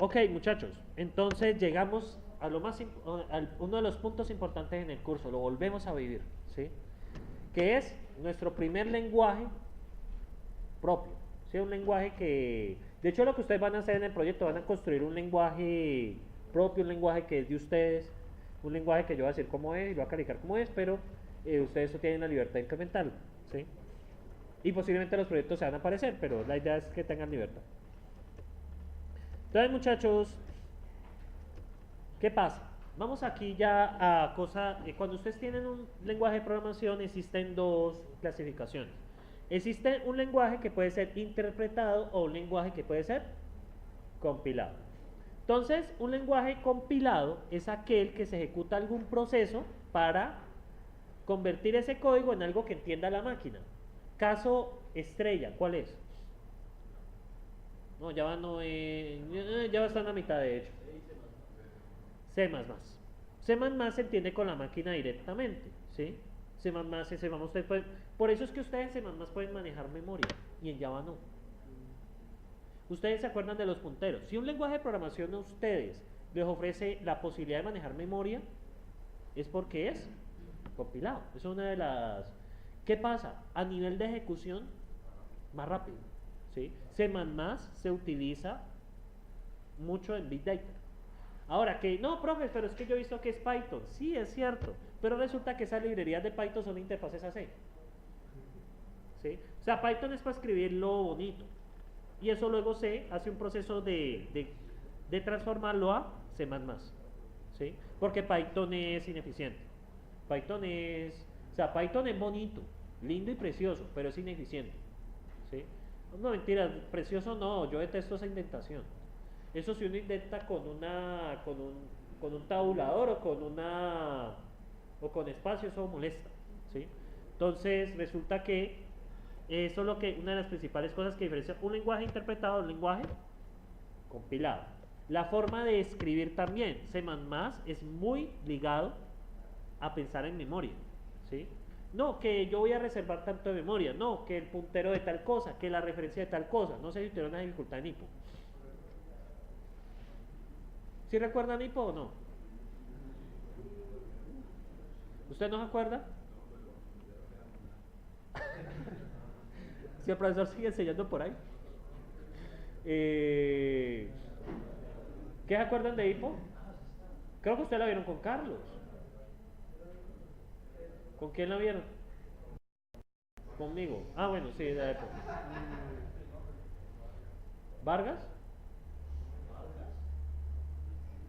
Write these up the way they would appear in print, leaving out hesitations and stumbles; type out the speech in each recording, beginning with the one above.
Ok, muchachos, entonces llegamos a uno de los puntos importantes en el curso, lo volvemos a vivir, ¿sí? Que es nuestro primer lenguaje propio, ¿sí? Un lenguaje que, de hecho lo que ustedes van a hacer en el proyecto, van a construir un lenguaje propio, un lenguaje que es de ustedes, un lenguaje que yo voy a decir cómo es y lo voy a calificar cómo es, pero ustedes tienen la libertad de implementarlo, ¿sí? Y posiblemente los proyectos se van a aparecer, pero la idea es que tengan libertad. Entonces, muchachos, ¿qué pasa? Vamos aquí ya a cosa, cuando ustedes tienen un lenguaje de programación existen dos clasificaciones. Existe un lenguaje que puede ser interpretado o un lenguaje que puede ser compilado. Entonces, un lenguaje compilado es aquel que se ejecuta algún proceso para convertir ese código en algo que entienda la máquina. Caso estrella, ¿cuál es? No, Java no es, Java está en la mitad de hecho. C++. C++ se entiende con la máquina directamente, ¿sí? C++ y C++, por eso es que ustedes en C++ pueden manejar memoria y en Java no. Ustedes se acuerdan de los punteros. Si un lenguaje de programación a ustedes les ofrece la posibilidad de manejar memoria, es porque es compilado. Es una de las... ¿Qué pasa? A nivel de ejecución, más rápido, ¿sí? C++ se utiliza mucho en Big Data. Ahora que, no, profe, pero es que yo he visto que es Python. Sí, es cierto. Pero resulta que esas librerías de Python son interfaces AC. ¿Sí? O sea, Python es para escribirlo bonito. Y eso luego se hace un proceso de transformarlo a C++. ¿Sí? Porque Python es ineficiente. Python es... O sea, Python es bonito, lindo y precioso, pero es ineficiente. ¿Sí? No, mentira, precioso no, yo detesto esa indentación. Eso si uno intenta con un tabulador o con espacio, eso molesta, ¿sí? Entonces resulta que eso es lo que una de las principales cosas que diferencia un lenguaje interpretado de un lenguaje compilado. La forma de escribir también, C++ es muy ligado a pensar en memoria, ¿sí? No, que yo voy a reservar tanto de memoria, no, que el puntero de tal cosa, que la referencia de tal cosa. No sé si tuvieron una dificultad en IPO. ¿Sí recuerdan IPO o no? ¿Usted no se acuerda? Si el profesor sigue enseñando por ahí. Eh, ¿Qué se acuerdan de IPO? Creo que ustedes la vieron con Carlos. ¿Con quién la vieron? Conmigo. Ah, bueno, sí, de la IPO. ¿Vargas?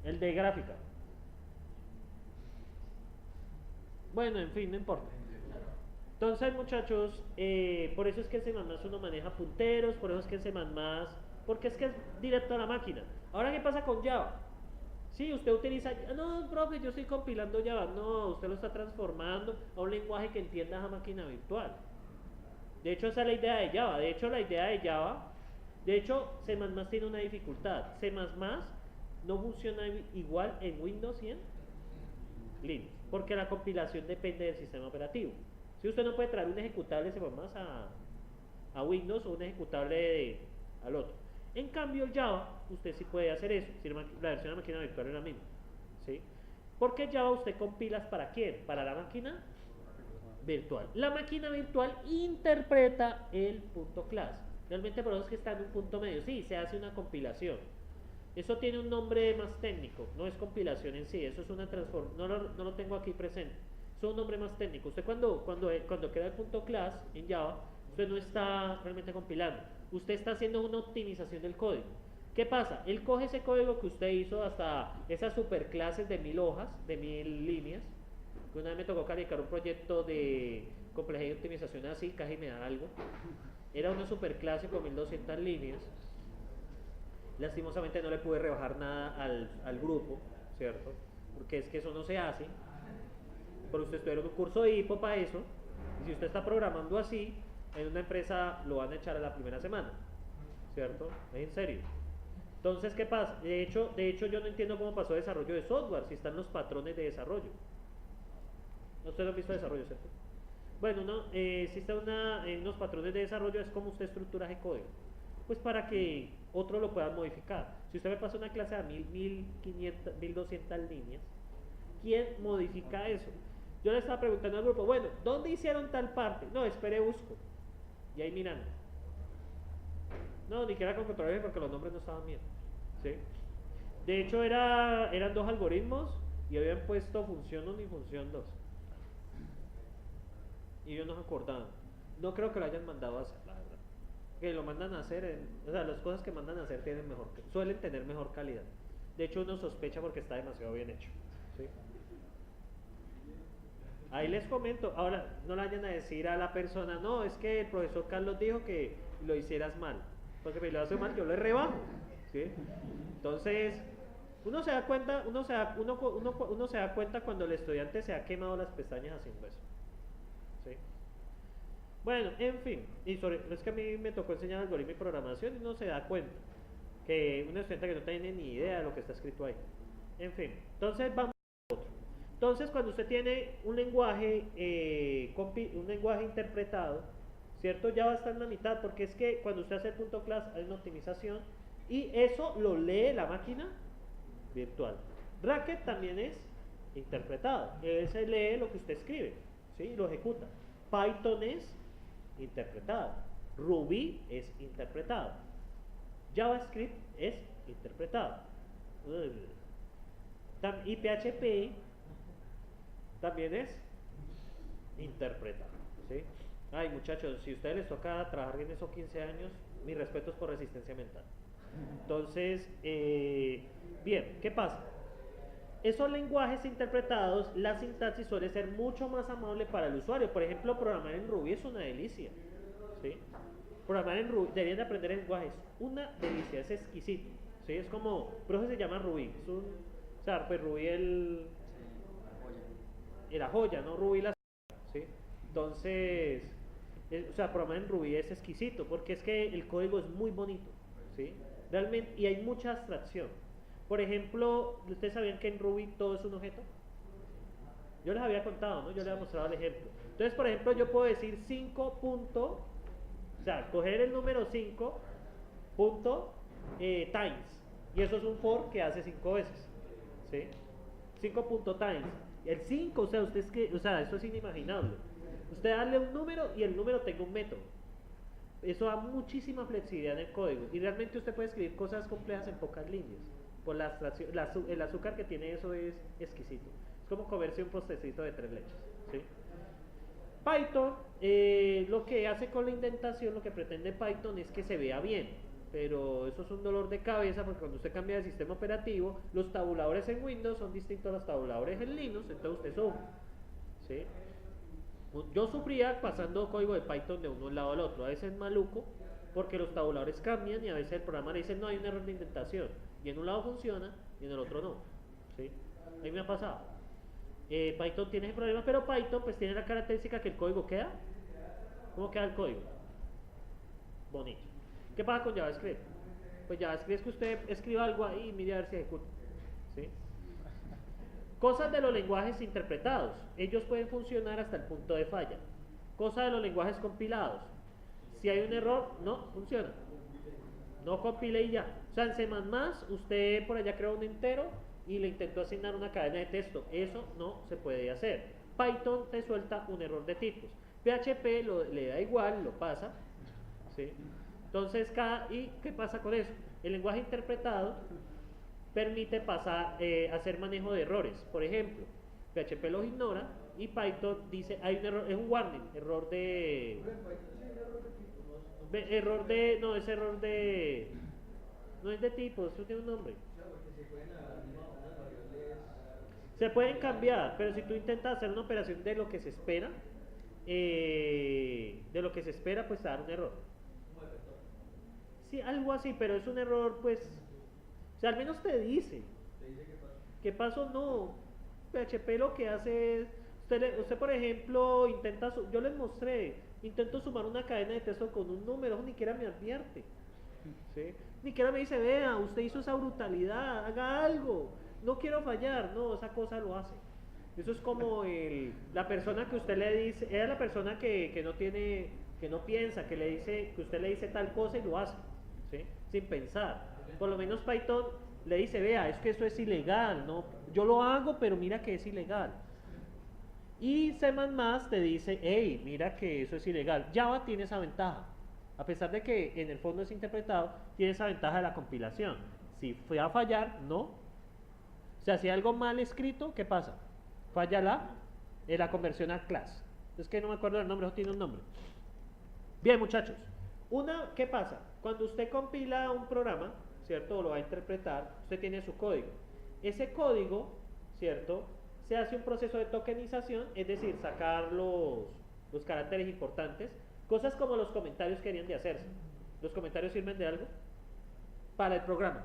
El de gráfica. Bueno, en fin, no importa. Entonces, muchachos, por eso es que en C++ uno maneja punteros, por eso es que en C++, porque es que es directo a la máquina. Ahora, ¿qué pasa con Java? Sí, usted utiliza, no, profe, yo estoy compilando Java. No, usted lo está transformando a un lenguaje que entienda esa máquina virtual. De hecho, esa es la idea de Java. De hecho, la idea de Java, de hecho, C++ tiene una dificultad. C++ no funciona igual en Windows y en Linux, porque la compilación depende del sistema operativo. Si usted no puede traer un ejecutable C++ a Windows o un ejecutable al otro. En cambio, el Java, usted sí puede hacer eso, si la versión de la máquina virtual es la misma. ¿Sí? Porque Java usted compilas para quién? Para la máquina virtual. La máquina virtual interpreta el punto class. Realmente por eso es que está en un punto medio. Sí, se hace una compilación. Eso tiene un nombre más técnico, no es compilación en sí, eso es una transformación, no lo tengo aquí presente. Es un nombre más técnico. Usted cuando queda el punto class en Java, usted no está realmente compilando, usted está haciendo una optimización del código. ¿Qué pasa? Él coge ese código que usted hizo hasta esas superclases de 1000 hojas, de 1000 líneas, que una vez me tocó calificar un proyecto de complejidad y optimización así, casi me da algo. Era una superclase con 1200 líneas. Lastimosamente no le pude rebajar nada al grupo, ¿cierto? Porque es que eso no se hace. Pero usted estudió un curso de IPO para eso. Y si usted está programando así, en una empresa lo van a echar a la primera semana, ¿cierto? Es en serio. Entonces, ¿qué pasa? De hecho, yo no entiendo cómo pasó el desarrollo de software, si están los patrones de desarrollo. ¿No ustedes han visto desarrollo, cierto? Bueno, si está en unos patrones de desarrollo, es como usted estructura ese código. Pues para que otro lo pueda modificar. Si usted me pasa una clase a 1000, 1500, 1200 líneas, ¿quién modifica eso? Yo le estaba preguntando al grupo, bueno, ¿dónde hicieron tal parte? No, espere, busco. Y ahí mirando. No, ni siquiera con control F porque los nombres no estaban bien. ¿Sí? De hecho, eran dos algoritmos y habían puesto función 1 y función 2. Y ellos no se acordaban. No creo que lo hayan mandado a hacer, la verdad. Que lo mandan a hacer, o sea, las cosas que mandan a hacer suelen tener mejor calidad. De hecho, uno sospecha porque está demasiado bien hecho. ¿Sí? Ahí les comento. Ahora, no le vayan a decir a la persona, no, es que el profesor Carlos dijo que lo hicieras mal. Porque si lo hace mal, yo le rebajo. ¿Sí? Entonces, uno se da cuenta, uno se da cuenta cuando el estudiante se ha quemado las pestañas haciendo eso. ¿Sí? Bueno, en fin, es que a mí me tocó enseñar algoritmo y programación y uno se da cuenta que un estudiante que no tiene ni idea de lo que está escrito ahí. En fin, entonces vamos a otro. Entonces, cuando usted tiene un lenguaje interpretado, ¿cierto? Ya va a estar en la mitad, porque es que cuando usted hace el punto class hay una optimización y eso lo lee la máquina virtual. Racket también es interpretado, él se lee lo que usted escribe, ¿sí? Y lo ejecuta. Python es interpretado, Ruby es interpretado, JavaScript es interpretado, y PHP también es interpretado, ¿sí? Ay, muchachos, si a ustedes les toca trabajar en esos 15 años, mis respetos por resistencia mental. Entonces, bien, ¿qué pasa? Esos lenguajes interpretados, la sintaxis suele ser mucho más amable para el usuario. Por ejemplo, programar en Ruby es una delicia, ¿sí? Programar en Ruby, deberían de aprender lenguajes, una delicia, es exquisito, ¿sí? Es como, por eso se llama Ruby, es un, o sea, pues Ruby la joya, ¿no? Ruby la, ¿sí? Entonces, o sea, programar en Ruby es exquisito, porque es que el código es muy bonito, ¿sí? Realmente, y hay mucha abstracción. Por ejemplo, ¿ustedes sabían que en Ruby todo es un objeto? Yo les había contado, ¿no? Yo les había mostrado el ejemplo. Entonces, por ejemplo, yo puedo decir 5 punto, o sea, coger el número 5 punto times, y eso es un for que hace 5 veces, ¿sí? 5 punto times. El 5, o sea, usted es que, o sea, eso es inimaginable. Usted darle un número y el número tenga un método. Eso da muchísima flexibilidad en el código y realmente usted puede escribir cosas complejas en pocas líneas. Por la abstracción, el azúcar que tiene eso es exquisito. Es como comerse un postrecito de 3 leches, ¿sí? Python, lo que hace con la indentación, lo que pretende Python es que se vea bien, pero eso es un dolor de cabeza porque cuando usted cambia de sistema operativo, los tabuladores en Windows son distintos a los tabuladores en Linux, entonces usted sufre, ¿sí? Yo sufría pasando código de Python de uno lado al otro, a veces maluco porque los tabuladores cambian y a veces el programa le dice no, hay un error de indentación y en un lado funciona y en el otro no, ¿sí? A mí me ha pasado. Python tiene ese problema, pero Python pues tiene la característica que el código queda. ¿Cómo queda el código? Bonito. ¿Qué pasa con JavaScript? Pues JavaScript es que usted escriba algo ahí y mire a ver si ejecuta, ¿sí? Cosas de los lenguajes interpretados. Ellos pueden funcionar hasta el punto de falla. Cosas de los lenguajes compilados. Si hay un error, no funciona. No compile y ya. O sea, en C++, usted por allá creó un entero y le intentó asignar una cadena de texto. Eso no se puede hacer. Python te suelta un error de tipos. PHP le da igual, lo pasa, ¿sí? Entonces, ¿y qué pasa con eso? El lenguaje interpretado permite hacer manejo de errores. Por ejemplo, PHP los ignora y Python dice, hay un error, es un warning, no, es error de, no es de tipo, eso tiene un nombre. Se pueden cambiar, pero si tú intentas hacer una operación de lo que se espera, pues te va a dar un error. Sí, algo así, pero es un error, pues, o sea, al menos te dice. ¿Qué pasó? No. PHP lo que hace es, usted por ejemplo, yo les mostré, intento sumar una cadena de texto con un número, ni siquiera me advierte. ¿Sí? Ni siquiera me dice, vea, usted hizo esa brutalidad, haga algo, no quiero fallar, no, esa cosa lo hace. Eso es como la persona que usted le dice, era la persona que no tiene, que no piensa, que usted le dice tal cosa y lo hace, ¿sí? sin pensar. Por lo menos Python le dice, vea, es que eso es ilegal, ¿no? Yo lo hago, pero mira que es ilegal. Y C++ te dice, hey, mira que eso es ilegal. Java tiene esa ventaja. A pesar de que en el fondo es interpretado, tiene esa ventaja de la compilación. Si fue a fallar, no. O sea, si hay algo mal escrito, ¿qué pasa? Falla la conversión a class. Es que no me acuerdo del nombre, eso tiene un nombre. Bien, muchachos. ¿Qué pasa? Cuando usted compila un programa, ¿cierto? O lo va a interpretar, usted tiene su código. Ese código, ¿cierto? Se hace un proceso de tokenización, es decir, sacar los caracteres importantes, cosas como los comentarios que deberían de hacerse. ¿Los comentarios sirven de algo? Para el programa.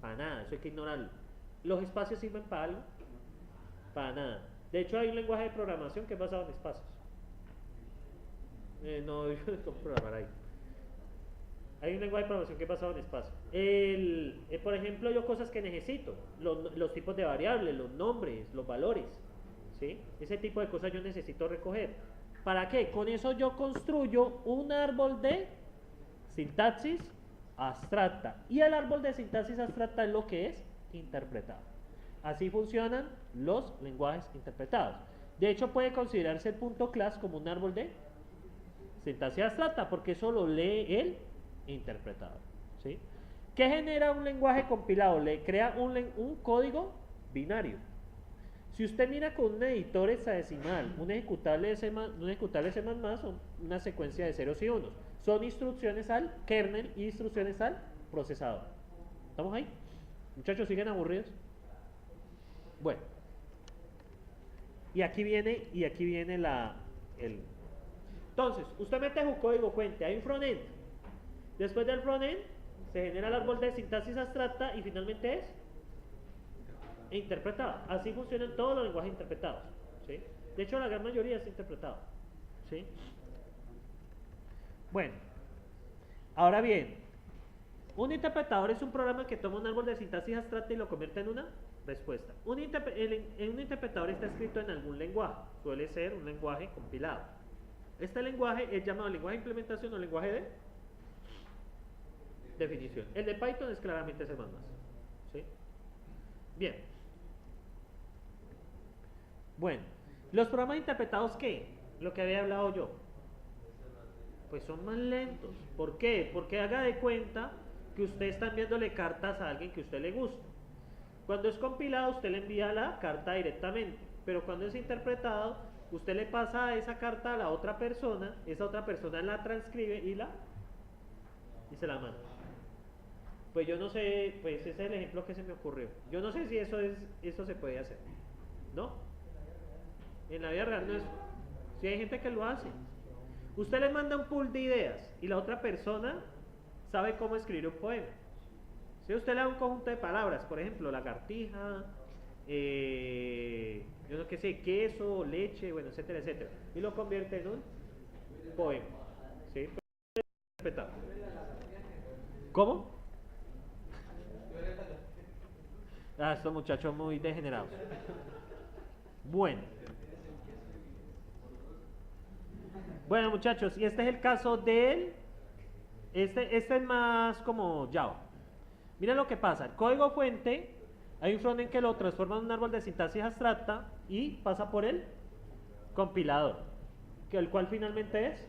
Para nada, eso hay que ignorarlo. ¿Los espacios sirven para algo? Para nada. De hecho, hay un lenguaje de programación que es basado en espacios. No, yo no programar ahí. Hay un lenguaje de programación que es basado en espacio. Por ejemplo, yo cosas que necesito, los tipos de variables, los nombres, los valores, ¿sí? Ese tipo de cosas yo necesito recoger. ¿Para qué? Con eso yo construyo un árbol de sintaxis abstracta. Y el árbol de sintaxis abstracta es lo que es interpretado. Así funcionan los lenguajes interpretados. De hecho, puede considerarse el punto class como un árbol de sintaxis abstracta, porque eso lo lee el interpretador, ¿sí? ¿Qué genera un lenguaje compilado? Le crea un código binario. Si usted mira con un editor hexadecimal, un ejecutable de C++, son una secuencia de ceros y unos. Son instrucciones al kernel y instrucciones al procesador. ¿Estamos ahí? Muchachos, ¿siguen aburridos? Bueno. Y aquí viene Entonces, usted mete su código fuente, hay un frontend. Después del frontend se genera el árbol de sintaxis abstracta y finalmente es interpretado. Así funcionan todos los lenguajes interpretados, ¿sí? De hecho, la gran mayoría es interpretado, ¿sí? Bueno, ahora bien, un interpretador es un programa que toma un árbol de sintaxis abstracta y lo convierte en una respuesta. Un interpretador está escrito en algún lenguaje, suele ser un lenguaje compilado. Este lenguaje es llamado lenguaje de implementación o lenguaje de definición. El de Python es claramente C++, ¿sí? Bien. Bueno, los programas interpretados, ¿qué? Lo que había hablado yo. Pues son más lentos. ¿Por qué? Porque haga de cuenta que usted está enviándole cartas a alguien que a usted le gusta. Cuando es compilado, usted le envía la carta directamente. Pero cuando es interpretado, usted le pasa esa carta a la otra persona, esa otra persona la transcribe y se la manda. Pues yo no sé, pues ese es el ejemplo que se me ocurrió. Yo no sé si eso se puede hacer, ¿no? En la vida real no es. Si hay gente que lo hace. Usted le manda un pool de ideas y la otra persona sabe cómo escribir un poema. Si usted le da un conjunto de palabras, por ejemplo, lagartija, yo no qué sé, queso, leche, bueno, etcétera, etcétera, y lo convierte en un poema, ¿sí? ¿Cómo? Estos muchachos muy degenerados. Bueno. Bueno, muchachos, y este es el caso de él. Este es más como Java. Miren lo que pasa. El código fuente, hay un frontend que lo transforma en un árbol de sintaxis abstracta y pasa por el compilador, el cual finalmente es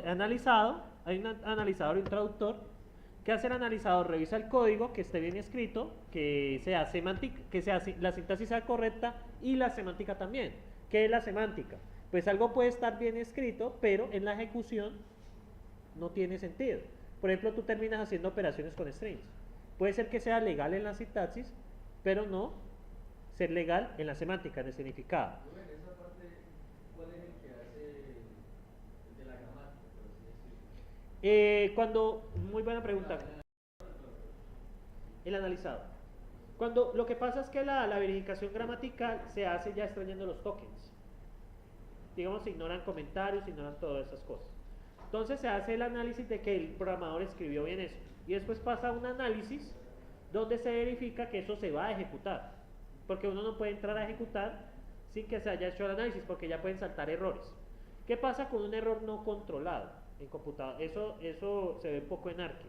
analizado. Hay un analizador y un traductor. ¿Qué hace el analizador? Revisa el código, que esté bien escrito, que sea la sintaxis sea correcta y la semántica también. ¿Qué es la semántica? Pues algo puede estar bien escrito, pero en la ejecución no tiene sentido. Por ejemplo, tú terminas haciendo operaciones con strings. Puede ser que sea legal en la sintaxis, pero no ser legal en la semántica, en el significado. En esa parte, ¿cuál es el que hace el de la gramática, por así decirlo? Muy buena pregunta. El analizado. Lo que pasa es que la verificación gramatical se hace ya extrayendo los tokens. Digamos, se ignoran comentarios, se ignoran todas esas cosas. Entonces se hace el análisis de que el programador escribió bien eso. Y después pasa un análisis donde se verifica que eso se va a ejecutar. Porque uno no puede entrar a ejecutar sin que se haya hecho el análisis, porque ya pueden saltar errores. ¿Qué pasa con un error no controlado? en computador. Eso se ve poco en Arque.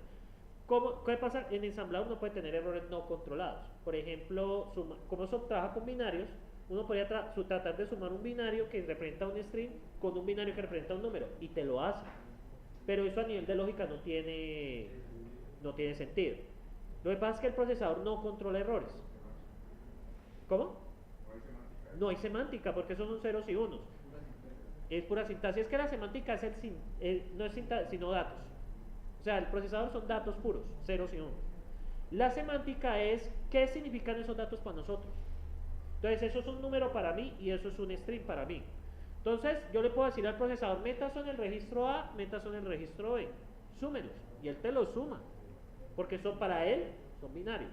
¿Qué pasa? En ensamblador uno puede tener errores no controlados. Por ejemplo, como eso trabaja con binarios, uno podría tratar de sumar un binario que representa un string con un binario que representa un número y te lo hace. Pero eso a nivel de lógica no tiene sentido. Lo que pasa es que el procesador no controla errores. ¿Cómo? No hay semántica porque esos son ceros y unos. Es pura sintaxis. Es que la semántica no es sintaxis, sino datos. O sea, el procesador son datos puros, ceros y unos. La semántica es qué significan esos datos para nosotros. Entonces, eso es un número para mí y eso es un string para mí. Entonces, yo le puedo decir al procesador, metas son el registro A, metas son el registro B. Súmelos. Y él te los suma. Porque son para él, son binarios.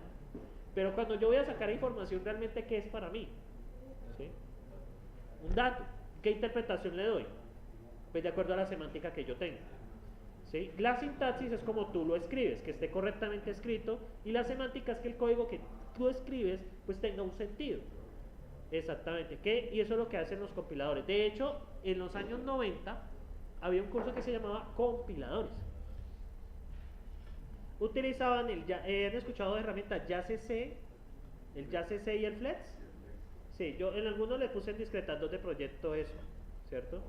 Pero cuando yo voy a sacar información realmente, ¿qué es para mí? ¿Sí? Un dato. ¿Qué interpretación le doy? Pues de acuerdo a la semántica que yo tengo. ¿Sí? La sintaxis es como tú lo escribes, que esté correctamente escrito, y la semántica es que el código que tú escribes pues tenga un sentido. Exactamente. Y eso es lo que hacen los compiladores. De hecho, en los años 90 había un curso que se llamaba compiladores. Utilizaban ¿han escuchado de herramientas YaCC? El YaCC y el Flex. Sí, yo en algunos le puse en discretas 2 de proyecto eso, ¿cierto?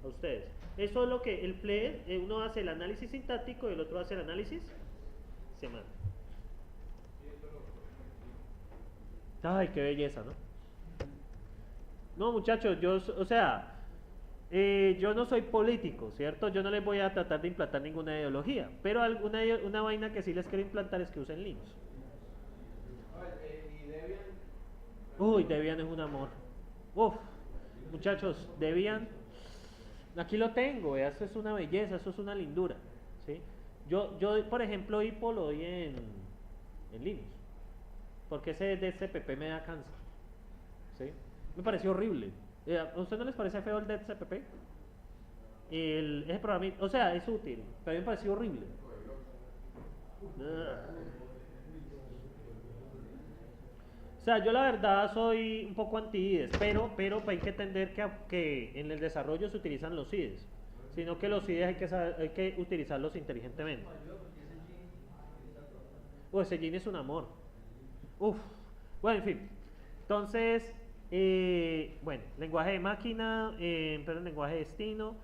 A ustedes. Eso es lo que el Flex, uno hace el análisis sintáctico y el otro hace el análisis semántico. Ay, qué belleza, ¿no? No, muchachos, yo no soy político, ¿cierto? Yo no les voy a tratar de implantar ninguna ideología, pero una vaina que sí les quiero implantar es que usen Linux. ¿Y Debian? Uy, Debian es un amor. Uf, muchachos, Debian, aquí lo tengo, eso es una belleza, eso es una lindura, ¿sí? Yo por ejemplo, IPO lo doy en Linux, porque ese DCPP me da cáncer, ¿sí? Me pareció horrible. ¿A usted no les parece feo el DCPP? Ese programa, o sea, es útil, pero a mí me pareció horrible. O sea, yo la verdad soy un poco anti-IDEs, pero hay que entender que en el desarrollo se utilizan los IDEs, sino que los IDEs hay que utilizarlos inteligentemente. Ese Gin es un amor. Uf. Bueno, en fin. Entonces, bueno, lenguaje de máquina, pero lenguaje de destino.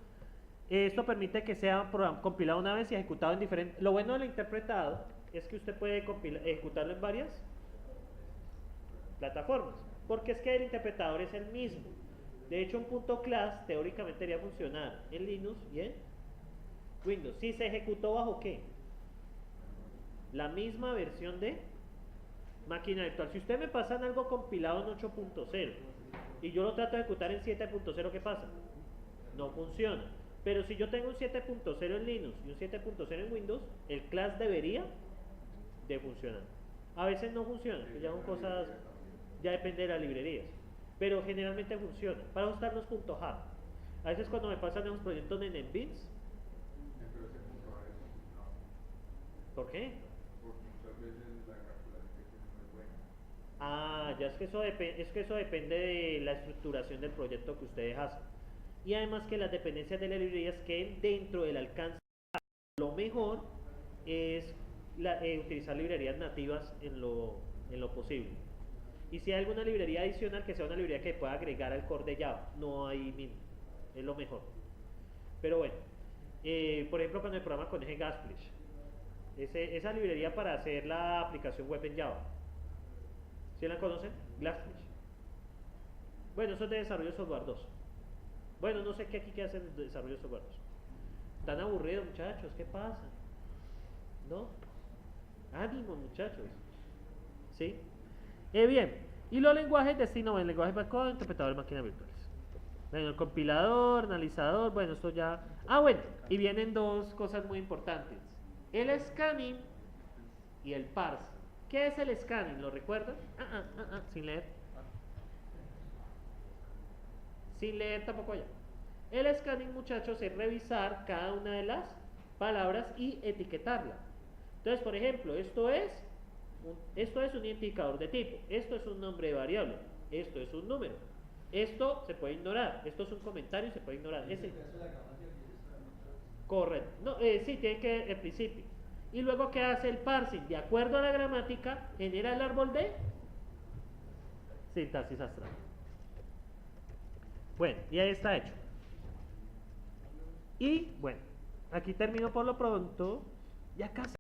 Esto permite que sea compilado una vez y ejecutado en diferentes. Lo bueno del interpretado es que usted puede ejecutarlo en varias plataformas, porque es que el interpretador es el mismo. De hecho, un punto class teóricamente debería funcionar en Linux y en Windows. Si se ejecutó bajo ¿qué? La misma versión de máquina virtual. Si usted me pasan algo compilado en 8.0 y yo lo trato de ejecutar en 7.0, ¿qué pasa? No funciona. Pero si yo tengo un 7.0 en Linux y un 7.0 en Windows, el class debería de funcionar. A veces no funciona, que ya son cosas, ya depende de las librerías, pero generalmente funciona. Para usar los .jar. A veces cuando me pasan esos proyectos en NetBeans, ¿por qué? Porque muchas veces la calculación que tiene no es buena. Ah, ya es que eso depende de la estructuración del proyecto que ustedes hacen. Y además que las dependencias de las librerías queden dentro del alcance. Lo mejor es utilizar librerías nativas en lo posible. Y si hay alguna librería adicional, que sea una librería que pueda agregar al core de Java, no hay mismo, es lo mejor. Pero bueno, por ejemplo, con el programa con Gatsplash, esa librería para hacer la aplicación web en Java, ¿sí la conocen? Gatsplash. Bueno, eso es de desarrollo de software 2. Bueno, no sé qué aquí que hacen de desarrollo de software 2. Tan aburridos, muchachos, ¿qué pasa? ¿No? Ánimo, muchachos. ¿Sí? Bien, y los lenguajes destino, el lenguaje bytecode, interpretador de máquinas virtuales. Bueno, el compilador, analizador, bueno, esto ya. Bueno, y vienen dos cosas muy importantes: el scanning y el parse. ¿Qué es el scanning? ¿Lo recuerdan? Sin leer. Sin leer tampoco allá. El scanning, muchachos, es revisar cada una de las palabras y etiquetarla. Entonces, por ejemplo, esto es un identificador de tipo, esto es un nombre de variable, esto es un número, esto se puede ignorar, esto es un comentario y se puede ignorar. Correcto. No, sí, tiene que el principio. Y luego, ¿qué hace el parsing? De acuerdo a la gramática, genera el árbol de sintaxis astral. Bueno, y ahí está hecho. Y bueno, aquí termino por lo pronto. Ya casi.